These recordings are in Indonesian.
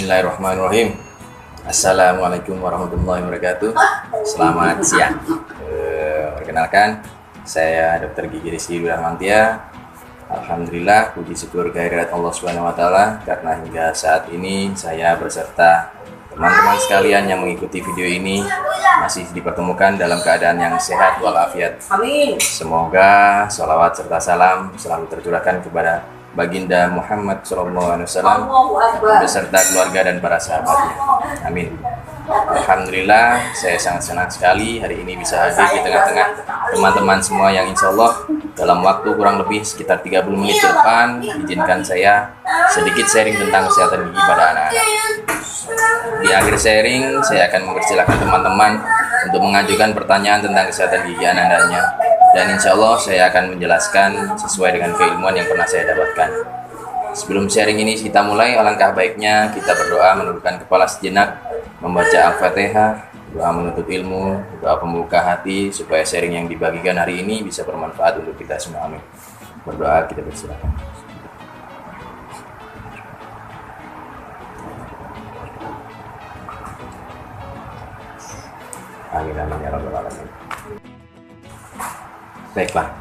Bismillahirrahmanirrahim. Assalamualaikum warahmatullahi wabarakatuh. Selamat siang. Perkenalkan, saya Dr. Gigi Rizky Rahmantia. Alhamdulillah, puji syukur kehadirat Allah Subhanahu wa taala karena hingga saat ini saya beserta teman-teman sekalian yang mengikuti video ini masih dipertemukan dalam keadaan yang sehat walafiat. Amin. Semoga sholawat serta salam selalu tercurahkan kepada Baginda Muhammad SAW beserta keluarga dan para sahabatnya. Amin. Alhamdulillah, saya sangat senang sekali hari ini bisa hadir di tengah-tengah teman-teman semua yang insya Allah dalam waktu kurang lebih sekitar 30 menit ke depan izinkan saya sedikit sharing tentang kesehatan gigi pada anak-anak. Di akhir sharing, saya akan mempersilahkan teman-teman untuk mengajukan pertanyaan tentang kesehatan gigi anak-anaknya. Dan insya Allah saya akan menjelaskan sesuai dengan keilmuan yang pernah saya dapatkan. Sebelum sharing ini kita mulai, alangkah baiknya kita berdoa menundukkan kepala sejenak, membaca Al-Fatihah, doa menuntut ilmu, doa pembuka hati, supaya sharing yang dibagikan hari ini bisa bermanfaat untuk kita semua. Amin. Berdoa, kita bersilakan. Amin, amin, ya rabbal alamin. Baiklah,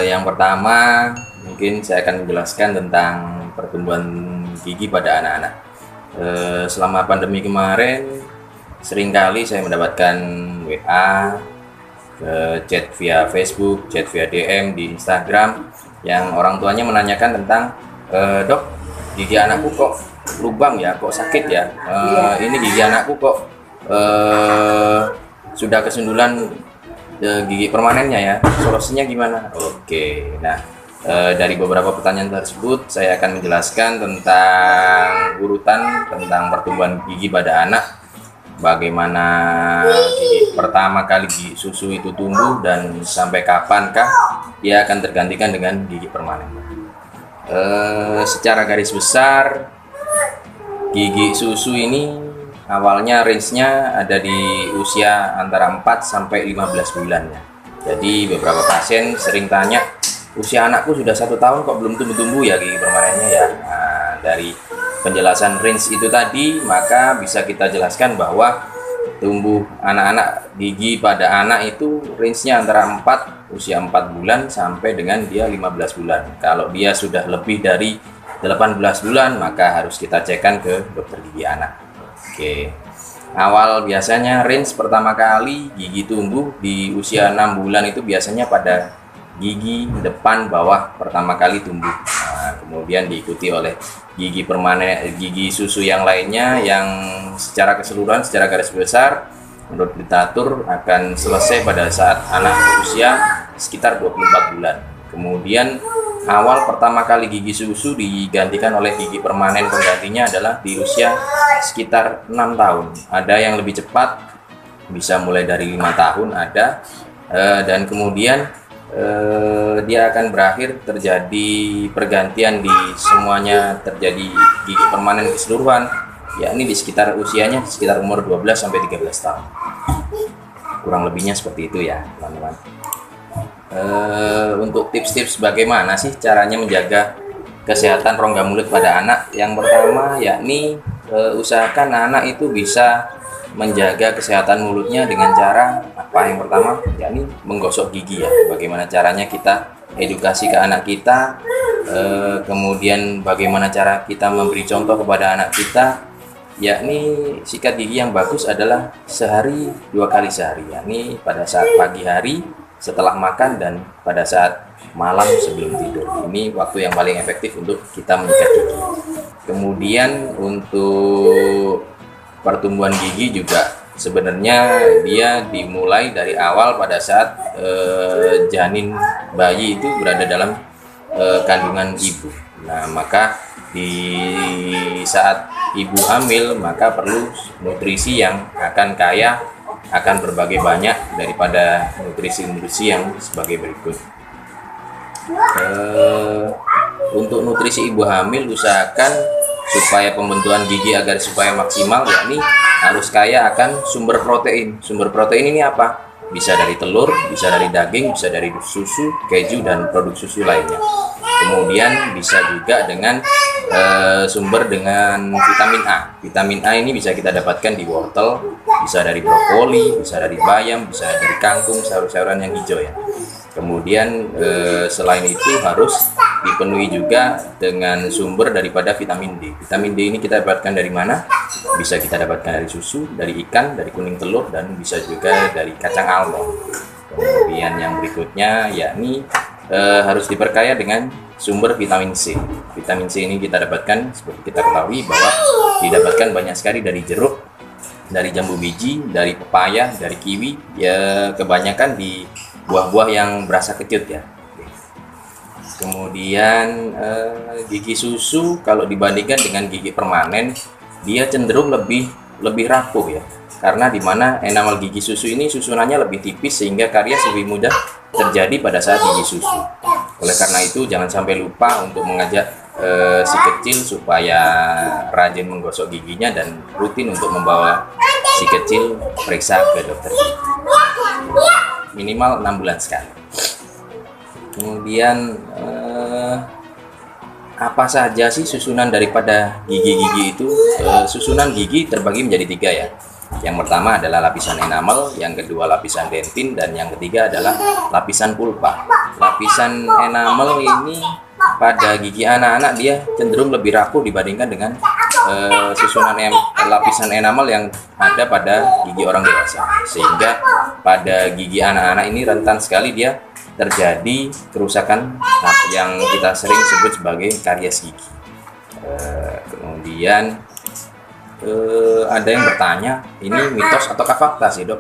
yang pertama mungkin saya akan menjelaskan tentang pertumbuhan gigi pada anak-anak. Selama pandemi kemarin seringkali saya mendapatkan WA, chat via Facebook, chat via DM di Instagram yang orang tuanya menanyakan tentang dok, gigi anakku kok lubang ya, kok sakit ya, ini gigi anakku kok sudah kesundulan gigi permanennya ya, solusinya gimana? Oke, nah dari beberapa pertanyaan tersebut saya akan menjelaskan tentang urutan tentang pertumbuhan gigi pada anak, bagaimana gigi pertama kali gigi susu itu tumbuh dan sampai kapankah dia akan tergantikan dengan gigi permanen. Secara garis besar gigi susu ini awalnya range-nya ada di usia antara 4 sampai 15 bulan ya. Jadi beberapa pasien sering tanya, usia anakku sudah 1 tahun kok belum tumbuh-tumbuh ya gigi permanennya ya. Nah, dari penjelasan range itu tadi maka bisa kita jelaskan bahwa tumbuh anak-anak gigi pada anak itu range-nya antara usia 4 bulan sampai dengan dia 15 bulan. Kalau dia sudah lebih dari 18 bulan maka harus kita cekkan ke dokter gigi anak. Oke, awal biasanya range pertama kali gigi tumbuh di usia 6 bulan itu biasanya pada gigi depan bawah pertama kali tumbuh. Nah, kemudian diikuti oleh gigi permanen, gigi susu yang lainnya yang secara keseluruhan, secara garis besar menurut literatur akan selesai pada saat anak berusia sekitar 24 bulan. Kemudian awal pertama kali gigi susu digantikan oleh gigi permanen penggantinya adalah di usia sekitar 6 tahun. Ada yang lebih cepat, bisa mulai dari 5 tahun ada, dan kemudian dia akan berakhir terjadi pergantian di semuanya, terjadi gigi permanen keseluruhan, yakni di sekitar usianya sekitar umur 12 sampai 13 tahun. Kurang lebihnya seperti itu ya, teman-teman. Untuk tips-tips bagaimana sih caranya menjaga kesehatan rongga mulut pada anak, yang pertama yakni usahakan anak itu bisa menjaga kesehatan mulutnya dengan cara apa? Yang pertama yakni menggosok gigi ya. Bagaimana caranya kita edukasi ke anak kita, kemudian bagaimana cara kita memberi contoh kepada anak kita, yakni sikat gigi yang bagus adalah sehari 2 kali sehari, yakni pada saat pagi hari setelah makan dan pada saat malam sebelum tidur. Ini waktu yang paling efektif untuk kita menyikat gigi. Kemudian untuk pertumbuhan gigi juga sebenarnya dia dimulai dari awal pada saat janin bayi itu berada dalam kandungan ibu. Nah, maka di saat ibu hamil maka perlu nutrisi yang akan kaya akan berbagai banyak daripada nutrisi-nutrisi yang sebagai berikut. Untuk nutrisi ibu hamil usahakan supaya pembentukan gigi agar supaya maksimal, yakni harus kaya akan sumber protein. Sumber protein ini apa? Bisa dari telur, bisa dari daging, bisa dari susu, keju, dan produk susu lainnya. Kemudian bisa juga dengan sumber dengan vitamin A. Vitamin A ini bisa kita dapatkan di wortel, bisa dari brokoli, bisa dari bayam, bisa dari kangkung, sayur-sayuran yang hijau ya. Kemudian selain itu harus dipenuhi juga dengan sumber daripada vitamin D. Vitamin D ini kita dapatkan dari mana? Bisa kita dapatkan dari susu, dari ikan, dari kuning telur, dan bisa juga dari kacang almond. Kemudian yang berikutnya yakni harus diperkaya dengan sumber vitamin C. Vitamin C ini kita dapatkan seperti kita ketahui bahwa didapatkan banyak sekali dari jeruk, dari jambu biji, dari pepaya, dari kiwi, ya kebanyakan di buah-buah yang berasa kecut ya. Kemudian gigi susu kalau dibandingkan dengan gigi permanen, dia cenderung lebih rapuh ya. Karena dimana enamel gigi susu ini susunannya lebih tipis sehingga karies lebih mudah terjadi pada saat gigi susu. Oleh karena itu jangan sampai lupa untuk mengajak si kecil supaya rajin menggosok giginya dan rutin untuk membawa si kecil periksa ke dokter gigi. Minimal 6 bulan sekali. Kemudian apa saja sih susunan daripada gigi-gigi itu? Susunan gigi terbagi menjadi 3 ya. Yang pertama adalah lapisan enamel, yang kedua lapisan dentin, dan yang ketiga adalah lapisan pulpa. Lapisan enamel ini pada gigi anak-anak dia cenderung lebih rapuh dibandingkan dengan susunan lapisan enamel yang ada pada gigi orang dewasa, sehingga pada gigi anak-anak ini rentan sekali dia terjadi kerusakan yang kita sering sebut sebagai karies gigi. Kemudian ada yang bertanya, ini mitos ataukah fakta sih dok?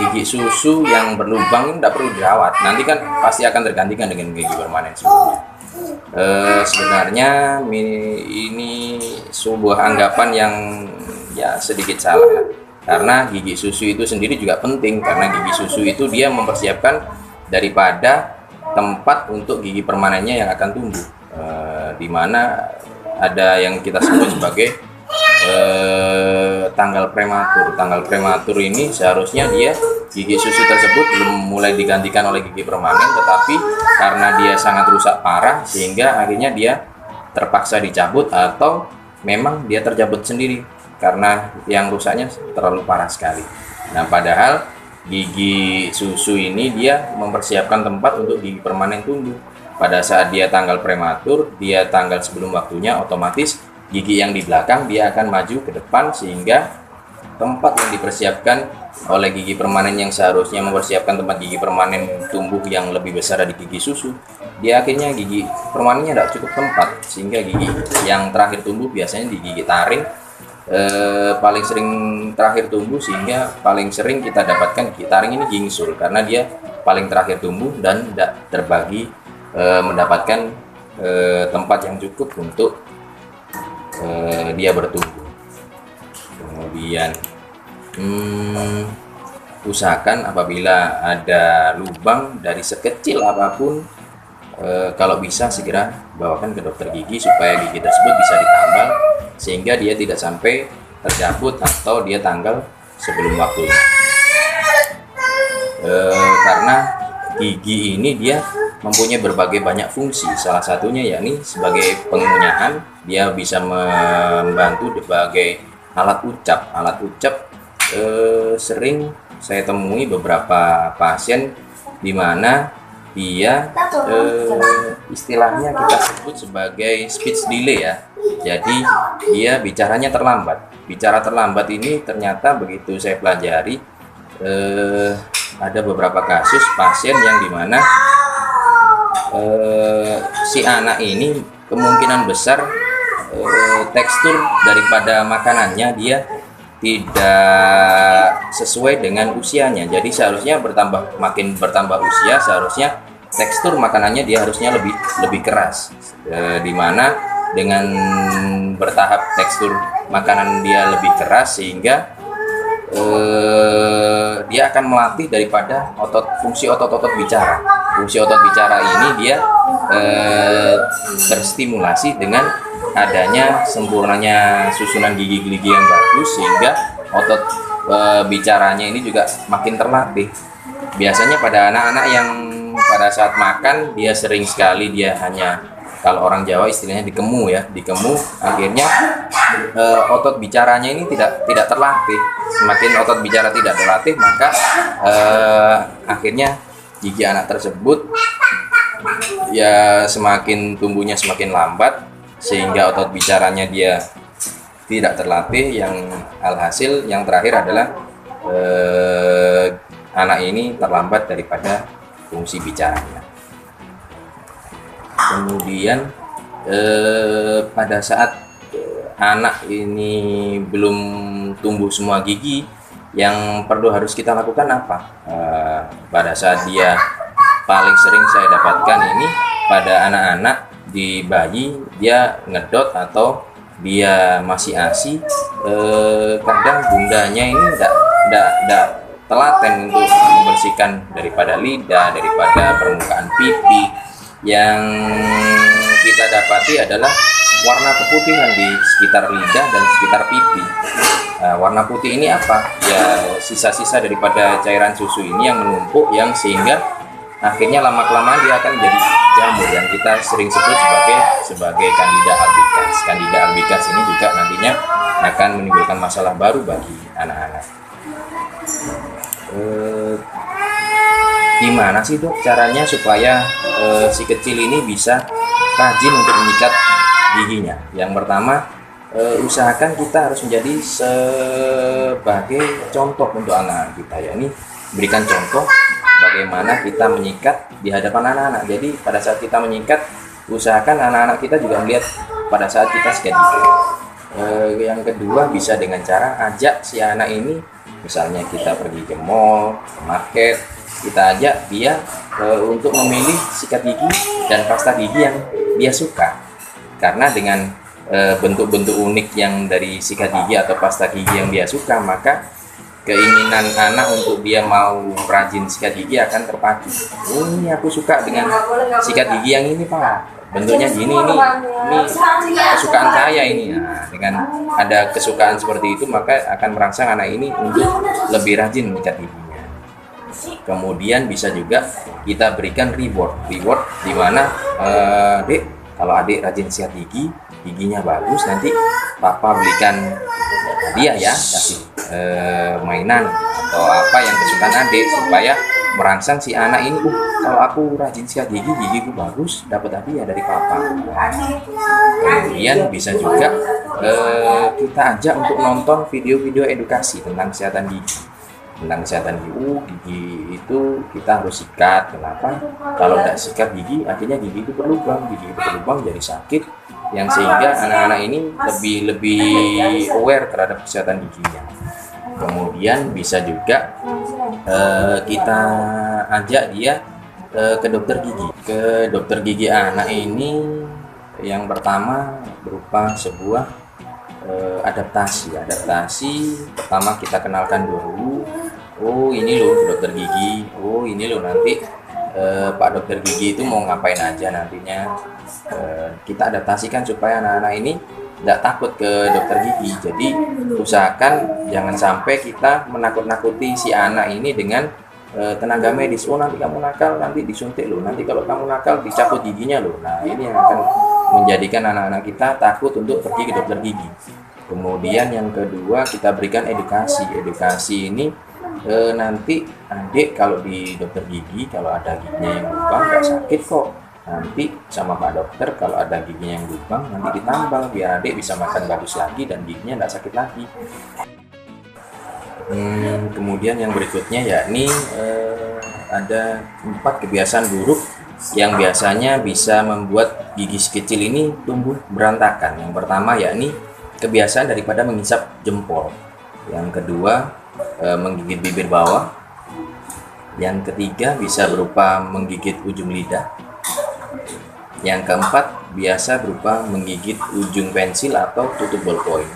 Gigi susu yang berlubang ini tidak perlu dirawat, nanti kan pasti akan tergantikan dengan gigi permanen sebelumnya. Sebenarnya ini sebuah anggapan yang ya sedikit salah, karena gigi susu itu sendiri juga penting, karena gigi susu itu dia mempersiapkan daripada tempat untuk gigi permanennya yang akan tumbuh, di mana ada yang kita sebut sebagai tanggal prematur. Tanggal prematur ini seharusnya dia gigi susu tersebut belum mulai digantikan oleh gigi permanen, tetapi karena dia sangat rusak parah sehingga akhirnya dia terpaksa dicabut atau memang dia tercabut sendiri karena yang rusaknya terlalu parah sekali. Nah, padahal gigi susu ini dia mempersiapkan tempat untuk gigi permanen tumbuh. Pada saat dia tanggal prematur, dia tanggal sebelum waktunya, otomatis gigi yang di belakang dia akan maju ke depan, sehingga tempat yang dipersiapkan oleh gigi permanen yang seharusnya mempersiapkan tempat gigi permanen tumbuh yang lebih besar dari gigi susu, dia akhirnya gigi permanennya tidak cukup tempat, sehingga gigi yang terakhir tumbuh biasanya di gigi taring paling sering terakhir tumbuh, sehingga paling sering kita dapatkan gigi taring ini gingsul karena dia paling terakhir tumbuh dan tidak terbagi mendapatkan tempat yang cukup untuk dia bertumbuh. Kemudian usahakan apabila ada lubang dari sekecil apapun, kalau bisa segera bawakan ke dokter gigi supaya gigi tersebut bisa ditambal sehingga dia tidak sampai tercabut atau dia tanggal sebelum waktunya. Karena gigi ini dia mempunyai berbagai banyak fungsi, salah satunya yakni sebagai pengunyaan. Dia bisa membantu sebagai alat ucap. Alat ucap sering saya temui beberapa pasien di mana dia istilahnya kita sebut sebagai speech delay ya. Jadi dia bicaranya terlambat. Bicara terlambat ini ternyata begitu saya pelajari, ada beberapa kasus pasien yang dimana si anak ini kemungkinan besar tekstur daripada makanannya dia tidak sesuai dengan usianya. Jadi seharusnya makin bertambah usia, seharusnya tekstur makanannya dia harusnya lebih keras. Dimana dengan bertahap tekstur makanan dia lebih keras sehingga dia akan melatih daripada fungsi otot-otot bicara. Fungsi otot bicara ini dia terstimulasi dengan adanya sempurnanya susunan gigi-gigi yang bagus, sehingga otot bicaranya ini juga makin terlatih. Biasanya pada anak-anak yang pada saat makan dia sering sekali dia hanya Kalau orang Jawa istilahnya dikemu ya, dikemu, akhirnya otot bicaranya ini tidak terlatih. Semakin otot bicara tidak terlatih, maka akhirnya gigi anak tersebut ya semakin tumbuhnya semakin lambat, sehingga otot bicaranya dia tidak terlatih, yang alhasil yang terakhir adalah anak ini terlambat daripada fungsi bicaranya. Kemudian pada saat anak ini belum tumbuh semua gigi, yang perlu harus kita lakukan apa? Pada saat dia paling sering saya dapatkan ini pada anak-anak di bayi, dia ngedot atau dia masih ASI, kadang bundanya ini tidak telaten untuk membersihkan daripada lidah, daripada permukaan pipi. Yang kita dapati adalah warna keputihan di sekitar lidah dan sekitar pipi. Warna putih ini apa? Ya sisa-sisa daripada cairan susu ini yang menumpuk, yang sehingga akhirnya lama-kelamaan dia akan menjadi jamur yang kita sering sebut sebagai Candida albicans. Candida albicans ini juga nantinya akan menimbulkan masalah baru bagi anak-anak. Gimana sih dok caranya supaya si kecil ini bisa rajin untuk menyikat giginya? Yang pertama, usahakan kita harus menjadi sebagai contoh untuk anak kita, ya ini berikan contoh bagaimana kita menyikat di hadapan anak-anak. Jadi pada saat kita menyikat, usahakan anak-anak kita juga melihat pada saat kita sikat gigi. Yang kedua, bisa dengan cara ajak si anak ini, misalnya kita pergi ke mall, ke market, kita ajak dia untuk memilih sikat gigi dan pasta gigi yang dia suka. Karena dengan bentuk-bentuk unik yang dari sikat gigi atau pasta gigi yang dia suka, maka keinginan anak untuk dia mau rajin sikat gigi akan terpacu. Oh, ini aku suka dengan sikat gigi yang ini pak, bentuknya gini, ini kesukaan saya ini. Nah, dengan ada kesukaan seperti itu, maka akan merangsang anak ini untuk lebih rajin menyikat giginya. Kemudian bisa juga kita berikan reward di mana dek, kalau adik rajin sikat gigi, giginya bagus, nanti papa belikan hadiah ya, kasih mainan atau apa yang kesukaan adik, supaya merangsang si anak ini, kalau aku rajin sikat gigi, gigiku bagus, dapat hadiah dari papa. Kemudian bisa juga kita ajak untuk nonton video-video edukasi tentang kesehatan gigi. Gigi itu kita harus sikat. Kenapa? Kalau tidak sikat gigi, akhirnya gigi itu berlubang jadi sakit, yang sehingga anak-anak ini lebih aware terhadap kesehatan giginya. Kemudian bisa juga kita ajak dia ke dokter gigi. Ke dokter gigi anak ini yang pertama berupa sebuah adaptasi. Pertama kita kenalkan dulu, oh ini loh dokter gigi, oh ini loh nanti Pak dokter gigi itu mau ngapain aja nantinya. Kita adaptasikan supaya anak-anak ini tidak takut ke dokter gigi. Jadi usahakan jangan sampai kita menakut-nakuti si anak ini dengan tenaga medis. Oh nanti kamu nakal, nanti disuntik loh, nanti kalau kamu nakal dicabut giginya loh. Nah ini yang akan menjadikan anak-anak kita takut untuk pergi ke dokter gigi. Kemudian yang kedua, kita berikan edukasi ini nanti adik kalau di dokter gigi, kalau ada giginya yang lubang nggak sakit kok. Nanti sama Pak Dokter kalau ada giginya yang lubang nanti ditambang biar adik bisa makan bagus lagi dan giginya nggak sakit lagi. Kemudian yang berikutnya yakni ada 4 kebiasaan buruk yang biasanya bisa membuat gigi si kecil ini tumbuh berantakan. Yang pertama yakni kebiasaan daripada mengisap jempol. Yang kedua menggigit bibir bawah. Yang ketiga bisa berupa menggigit ujung lidah. Yang keempat biasa berupa menggigit ujung pensil atau tutup ballpoint.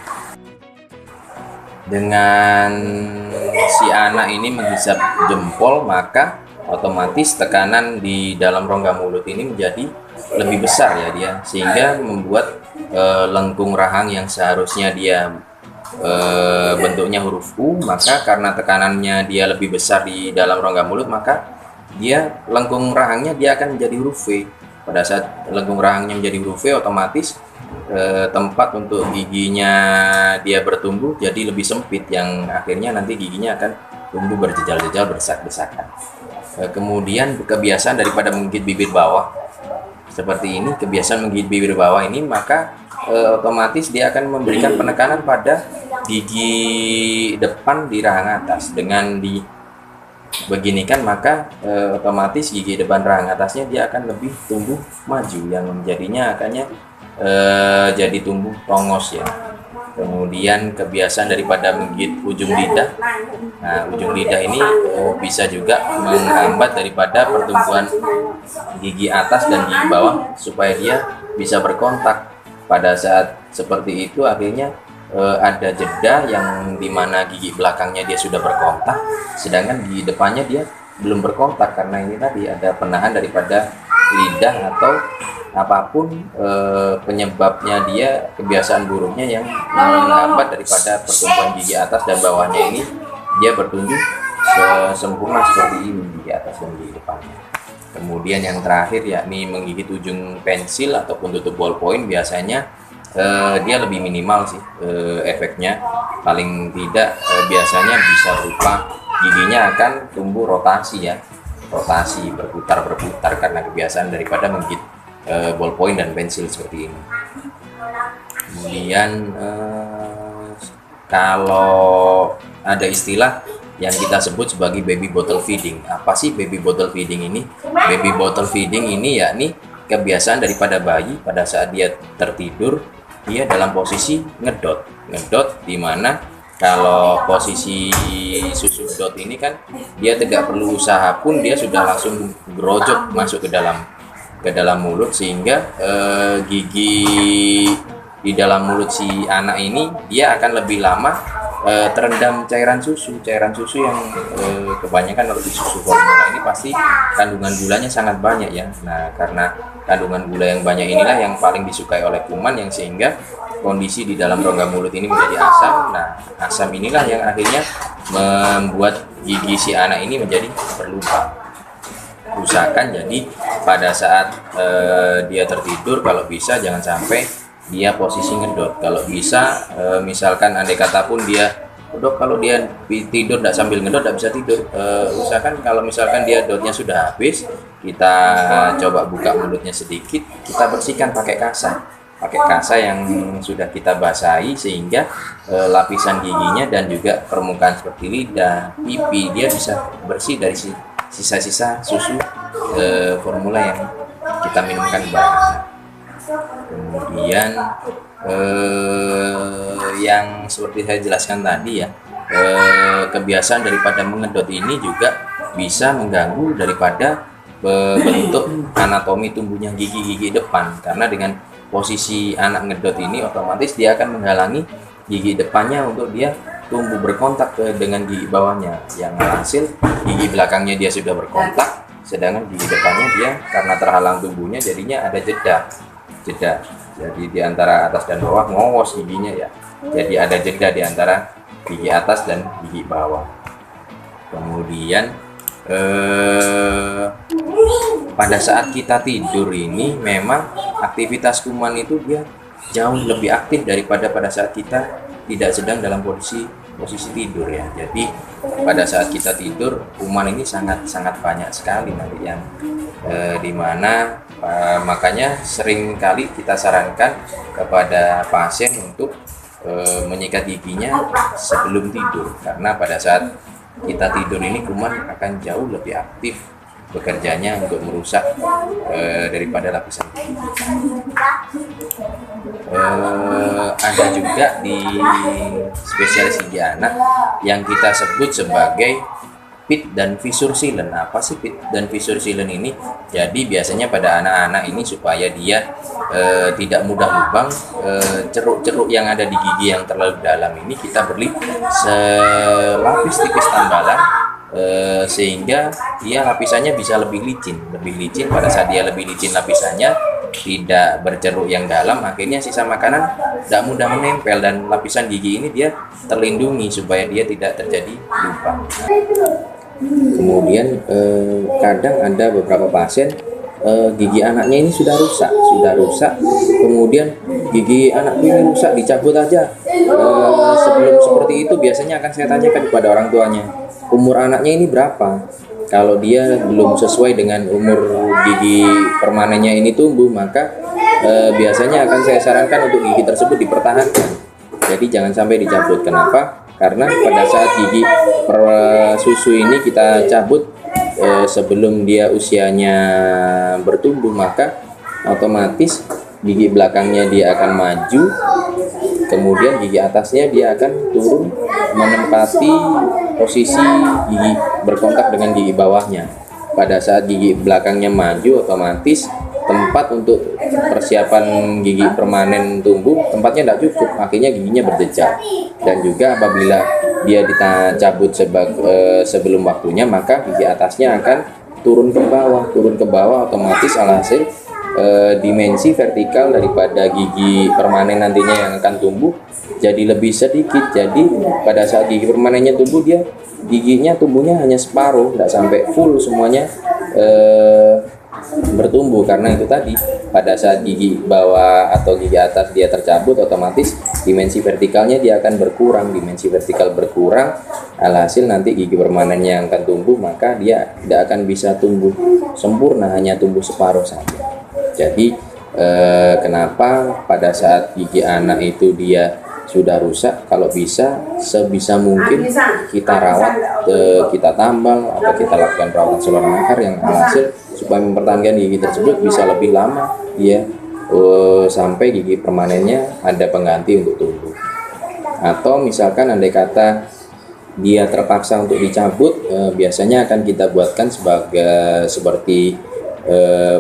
Dengan si anak ini menghisap jempol, maka otomatis tekanan di dalam rongga mulut ini menjadi lebih besar ya dia, sehingga membuat lengkung rahang yang seharusnya dia bentuknya huruf U, maka karena tekanannya dia lebih besar di dalam rongga mulut, maka dia lengkung rahangnya dia akan menjadi huruf V. pada saat lengkung rahangnya menjadi huruf V, otomatis tempat untuk giginya dia bertumbuh jadi lebih sempit, yang akhirnya nanti giginya akan tumbuh berjejal-jejal, berdesak-desakan. Kemudian kebiasaan daripada menggigit bibir bawah seperti ini, kebiasaan menggigit bibir bawah ini, maka otomatis dia akan memberikan penekanan pada gigi depan di rahang atas. Dengan beginikan, maka otomatis gigi depan rahang atasnya dia akan lebih tumbuh maju, yang jadinya akannya jadi tumbuh tongos ya. Kemudian kebiasaan daripada menggigit ujung lidah. Nah, ujung lidah ini bisa juga menghambat daripada pertumbuhan gigi atas dan gigi bawah supaya dia bisa berkontak. Pada saat seperti itu akhirnya ada jeda yang dimana gigi belakangnya dia sudah berkontak, sedangkan gigi depannya dia belum berkontak, karena ini tadi ada penahan daripada lidah atau apapun penyebabnya dia, kebiasaan buruknya yang menghambat daripada pertumbuhan gigi atas dan bawahnya ini dia bertumbuh sempurna seperti ini, gigi atas dan gigi depannya. Kemudian yang terakhir yakni menggigit ujung pensil ataupun tutup ballpoint, biasanya dia lebih minimal sih efeknya. Paling tidak biasanya bisa berupa giginya akan tumbuh rotasi ya, rotasi berputar karena kebiasaan daripada menggigit ballpoint dan pensil seperti ini. Kemudian kalau ada istilah yang kita sebut sebagai baby bottle feeding. Apa sih baby bottle feeding ini? Baby bottle feeding ini yakni kebiasaan daripada bayi pada saat dia tertidur, dia dalam posisi ngedot di mana kalau posisi susu dot ini kan dia tidak perlu usaha pun dia sudah langsung gerojok masuk ke dalam mulut, sehingga gigi di dalam mulut si anak ini dia akan lebih lama terendam cairan susu yang kebanyakan kalau di susu formula ini pasti kandungan gulanya sangat banyak ya. Nah, karena kandungan gula yang banyak inilah yang paling disukai oleh kuman, yang sehingga kondisi di dalam rongga mulut ini menjadi asam. Nah, asam inilah yang akhirnya membuat gigi si anak ini menjadi berlubang. Usahakan jadi pada saat dia tertidur kalau bisa jangan sampai dia posisi ngedot. Kalau bisa misalkan andai kata pun dia dok, kalau dia tidur tidak sambil ngedot tidak bisa tidur, usahakan kalau misalkan dia dotnya sudah habis, kita coba buka mulutnya sedikit, kita bersihkan pakai kasa yang sudah kita basahi, sehingga lapisan giginya dan juga permukaan seperti lidah, pipi dia bisa bersih dari sisa-sisa susu formula yang kita minumkan kepada anak. Kemudian yang seperti saya jelaskan tadi ya, kebiasaan daripada mengedot ini juga bisa mengganggu daripada bentuk anatomi tumbuhnya gigi depan, karena dengan posisi anak ngedot ini otomatis dia akan menghalangi gigi depannya untuk dia tumbuh berkontak dengan gigi bawahnya, yang hasil gigi belakangnya dia sudah berkontak, sedangkan gigi depannya dia karena terhalang tumbuhnya jadinya ada jeda. Jadi di antara atas dan bawah ngowos giginya ya. Jadi ada jeda di antara gigi atas dan gigi bawah. Kemudian pada saat kita tidur ini memang aktivitas kuman itu dia jauh lebih aktif daripada pada saat kita tidak sedang dalam posisi tidur ya. Jadi pada saat kita tidur kuman ini sangat banyak sekali nanti yang dimana makanya sering kali kita sarankan kepada pasien untuk menyikat giginya sebelum tidur, karena pada saat kita tidur ini kuman akan jauh lebih aktif bekerjanya untuk merusak daripada lapisan gigi. Ada juga di spesialis gigi anak yang kita sebut sebagai pit dan fissure sealant. Apa sih pit dan fissure sealant ini? Jadi biasanya pada anak-anak ini supaya dia tidak mudah lubang, ceruk-ceruk yang ada di gigi yang terlalu dalam ini kita beri selapis tipis tambalan, sehingga dia lapisannya bisa lebih licin. Pada saat dia lebih licin lapisannya, tidak berceruk yang dalam, akhirnya sisa makanan tidak mudah menempel dan lapisan gigi ini dia terlindungi supaya dia tidak terjadi lubang. Kemudian kadang ada beberapa pasien gigi anaknya ini sudah rusak, kemudian gigi anakku ini rusak, dicabut aja. Sebelum seperti itu biasanya akan saya tanyakan kepada orang tuanya, umur anaknya ini berapa. Kalau dia belum sesuai dengan umur gigi permanennya ini tumbuh, maka biasanya akan saya sarankan untuk gigi tersebut dipertahankan. Jadi jangan sampai dicabut. Kenapa? Karena pada saat gigi susu ini kita cabut sebelum dia usianya bertumbuh, maka otomatis gigi belakangnya dia akan maju, kemudian gigi atasnya dia akan turun menempati posisi gigi berkontak dengan gigi bawahnya. Pada saat gigi belakangnya maju, otomatis tempat untuk persiapan gigi permanen tumbuh tempatnya tidak cukup, akhirnya giginya berjejak. Dan juga apabila dia dicabut sebelum waktunya, maka gigi atasnya akan turun ke bawah otomatis alhasil dimensi vertikal daripada gigi permanen nantinya yang akan tumbuh jadi lebih sedikit. Jadi pada saat gigi permanennya tumbuh, dia giginya tumbuhnya hanya separuh, tidak sampai full semuanya bertumbuh. Karena itu tadi, pada saat gigi bawah atau gigi atas dia tercabut, otomatis dimensi vertikalnya dia akan berkurang. Dimensi vertikal berkurang, alhasil nanti gigi permanen yang akan tumbuh, maka dia tidak akan bisa tumbuh sempurna, hanya tumbuh separuh saja. Jadi kenapa pada saat gigi anak itu dia sudah rusak, kalau bisa sebisa mungkin kita rawat, kita tambal atau kita lakukan perawatan saluran akar yang alhasil supaya mempertahankan gigi tersebut bisa lebih lama ya, sampai gigi permanennya ada pengganti untuk tumbuh. Atau misalkan andai kata dia terpaksa untuk dicabut, biasanya akan kita buatkan seperti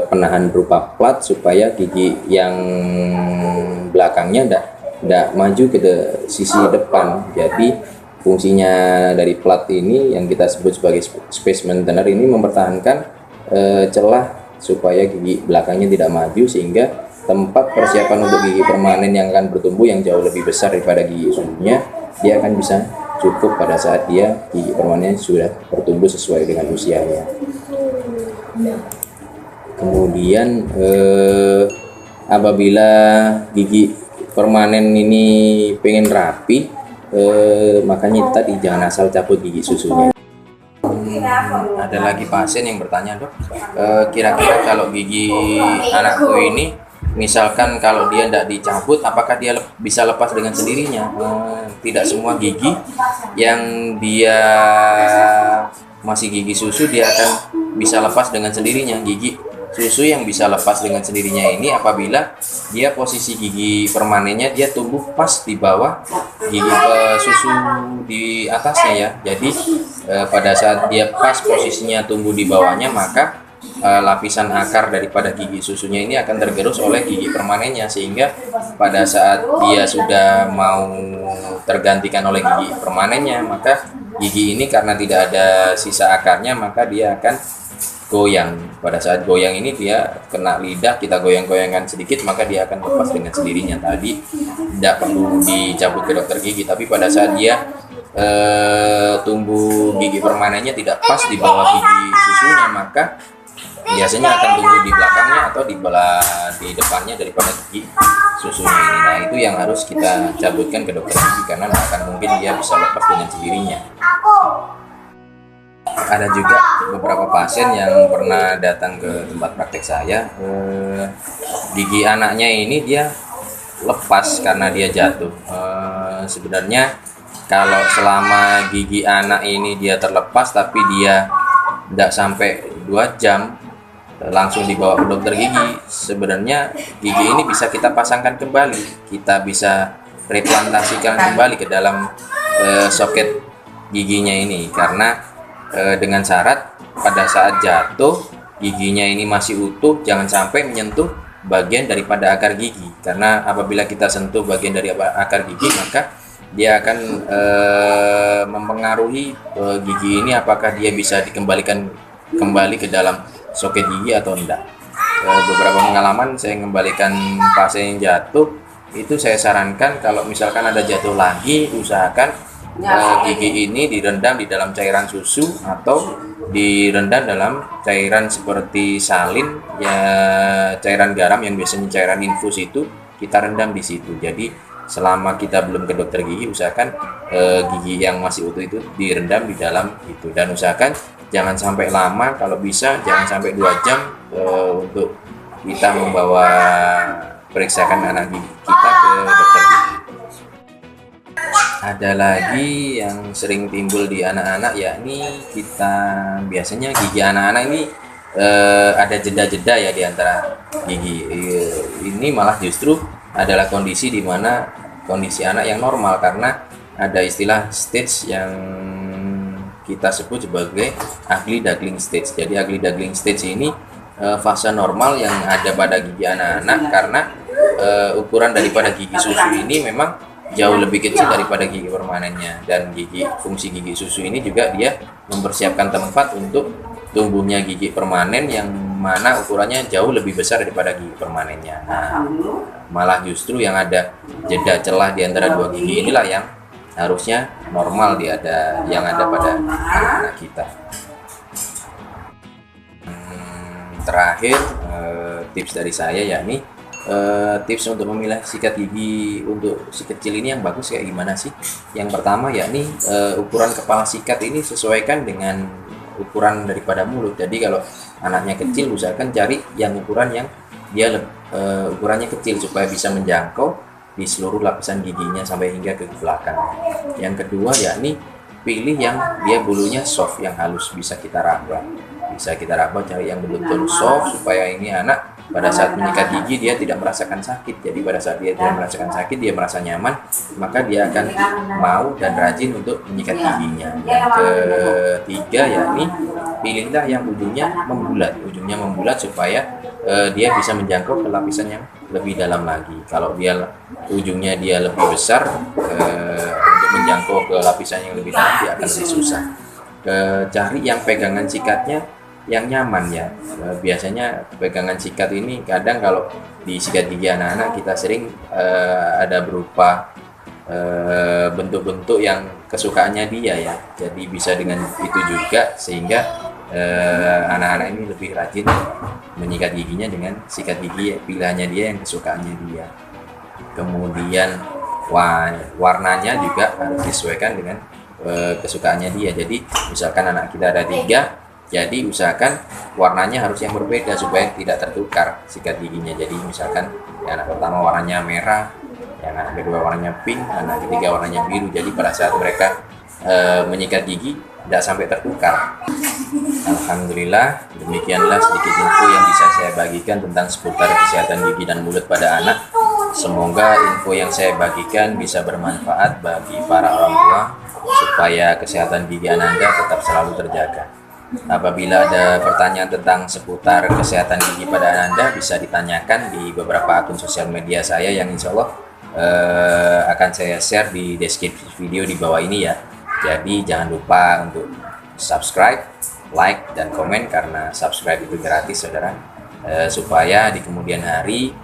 penahan berupa plat supaya gigi yang belakangnya tidak maju ke sisi depan. Jadi fungsinya dari plat ini yang kita sebut sebagai space maintainer ini mempertahankan celah supaya gigi belakangnya tidak maju, sehingga tempat persiapan untuk gigi permanen yang akan bertumbuh yang jauh lebih besar daripada gigi susunya, dia akan bisa cukup pada saat dia gigi permanen sudah bertumbuh sesuai dengan usianya. Kemudian apabila gigi permanen ini pengen rapi, makanya tadi jangan asal cabut gigi susunya. Ada lagi pasien yang bertanya, dok, kira-kira kalau gigi anakku ini, misalkan kalau dia tidak dicabut, apakah dia bisa lepas dengan sendirinya? Tidak semua gigi yang dia masih gigi susu dia akan bisa lepas dengan sendirinya. Gigi susu yang bisa lepas dengan sendirinya ini apabila dia posisi gigi permanennya dia tumbuh pas di bawah gigi susu di atasnya ya. Jadi pada saat dia pas posisinya tumbuh di bawahnya, maka lapisan akar daripada gigi susunya ini akan tergerus oleh gigi permanennya, sehingga pada saat dia sudah mau tergantikan oleh gigi permanennya, maka gigi ini karena tidak ada sisa akarnya, maka dia akan goyang. Pada saat goyang ini dia kena lidah, kita goyang-goyangkan sedikit, maka dia akan lepas dengan sendirinya. Tadi tidak perlu dicabut ke dokter gigi, tapi pada saat dia tumbuh gigi permanennya tidak pas di bawah gigi susunya, maka biasanya akan tumbuh di belakangnya atau di depannya daripada gigi susunya ini. Nah, itu yang harus kita cabutkan ke dokter gigi karena akan mungkin dia bisa lepas dengan sendirinya. Ada juga beberapa pasien yang pernah datang ke tempat praktek saya, gigi anaknya ini dia lepas karena dia jatuh. Sebenarnya kalau selama gigi anak ini dia terlepas tapi dia tidak sampai 2 jam langsung dibawa ke dokter gigi, sebenarnya gigi ini bisa kita pasangkan kembali, kita bisa replantasikan kembali ke dalam soket giginya ini, karena dengan syarat pada saat jatuh giginya ini masih utuh, jangan sampai menyentuh bagian daripada akar gigi, karena apabila kita sentuh bagian dari akar gigi maka dia akan mempengaruhi gigi ini apakah dia bisa dikembalikan kembali ke dalam soket gigi atau enggak. Beberapa pengalaman saya mengembalikan pasien yang jatuh, itu saya sarankan kalau misalkan ada jatuh lagi, usahakan gigi ini direndam di dalam cairan susu atau direndam dalam cairan seperti salin ya, cairan garam yang biasanya cairan infus itu kita rendam di situ. Jadi selama kita belum ke dokter gigi, usahakan gigi yang masih utuh itu direndam di dalam itu, dan usahakan jangan sampai lama, kalau bisa jangan sampai 2 jam untuk kita membawa periksakan anak gigi kita ke dokter gigi. Ada lagi yang sering timbul di anak-anak, yakni kita biasanya gigi anak-anak ini ada jeda-jeda ya di antara gigi. Ini malah justru adalah kondisi di mana kondisi anak yang normal, karena ada istilah stage yang kita sebut sebagai ugly duckling stage. Jadi ugly duckling stage ini fase normal yang ada pada gigi anak-anak, karena ukuran daripada gigi susu ini memang jauh lebih kecil daripada gigi permanennya, dan fungsi gigi susu ini juga dia mempersiapkan tempat untuk tumbuhnya gigi permanen yang mana ukurannya jauh lebih besar daripada gigi permanennya. Nah, malah justru yang ada jeda celah di antara 2 gigi inilah yang harusnya normal yang ada pada anak-anak kita. Terakhir, tips dari saya yakni tips untuk memilah sikat gigi untuk si kecil ini yang bagus kayak gimana sih? Yang pertama yakni ukuran kepala sikat ini sesuaikan dengan ukuran daripada mulut. Jadi kalau anaknya kecil, usahakan cari yang ukuran yang dia ukurannya kecil supaya bisa menjangkau di seluruh lapisan giginya sampai hingga ke belakang. Yang kedua yakni pilih yang dia bulunya soft, yang halus, bisa kita raba. Cari yang betul-betul soft supaya ini anak pada saat menyikat gigi dia tidak merasakan sakit. Jadi pada saat dia tidak merasakan sakit, dia merasa nyaman, maka dia akan mau dan rajin untuk menyikat giginya. Yang ketiga yakni pilihlah yang ujungnya membulat supaya dia bisa menjangkau ke lapisan yang lebih dalam lagi. Kalau dia ujungnya dia lebih besar, untuk menjangkau ke lapisan yang lebih dalam dia akan lebih susah. Cari yang pegangan sikatnya yang nyaman ya. Biasanya pegangan sikat ini kadang kalau di sikat gigi anak-anak kita sering ada berupa bentuk-bentuk yang kesukaannya dia ya. Jadi bisa dengan itu juga sehingga anak-anak ini lebih rajin menyikat giginya dengan sikat gigi pilihannya dia yang kesukaannya dia. Kemudian warnanya juga harus disesuaikan dengan kesukaannya dia. Jadi misalkan anak kita ada 3, jadi usahakan warnanya harus yang berbeda supaya tidak tertukar sikat giginya. Jadi misalkan anak pertama warnanya merah, anak kedua warnanya pink, anak ketiga warnanya biru. Jadi pada saat mereka menyikat gigi tidak sampai tertukar. Alhamdulillah, demikianlah sedikit info yang bisa saya bagikan tentang seputar kesehatan gigi dan mulut pada anak. Semoga info yang saya bagikan bisa bermanfaat bagi para orang tua supaya kesehatan gigi Anda tetap selalu terjaga. Apabila ada pertanyaan tentang seputar kesehatan gigi pada Anda, bisa ditanyakan di beberapa akun sosial media saya yang insya Allah akan saya share di deskripsi video di bawah ini ya. Jadi jangan lupa untuk subscribe, like, dan komen, karena subscribe itu gratis saudara, supaya di kemudian hari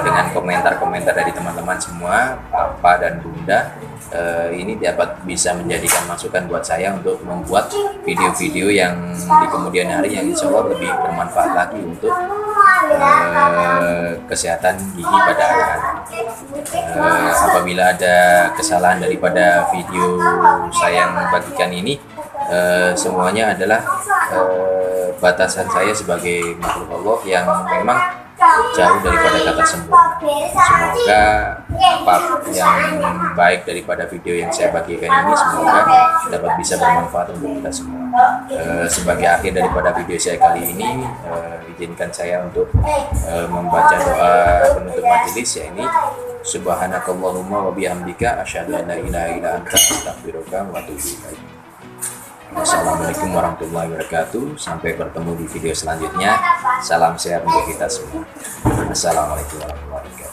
dengan komentar-komentar dari teman-teman semua, Papa dan Bunda, ini dapat bisa menjadikan masukan buat saya untuk membuat video-video yang di kemudian hari yang insya Allah lebih bermanfaat lagi untuk kesehatan gigi pada anak-anak. Apabila ada kesalahan daripada video saya yang bagikan ini, semuanya adalah batasan saya sebagai makhluk Allah yang memang jauh daripada kata sempurna. Semoga apa yang baik daripada video yang saya bagikan ini semoga dapat bisa bermanfaat untuk kita semua. Sebagai akhir daripada video saya kali ini, izinkan saya untuk membaca doa penutup majelis, yakni Subhanakallahumma wa bihamdika asyhadu an la ilaha illa anta astaghfiruka wa atubu ilaik. Wassalamualaikum warahmatullahi wabarakatuh. Sampai bertemu di video selanjutnya. Salam sehat untuk kita semua. Assalamualaikum warahmatullahi wabarakatuh.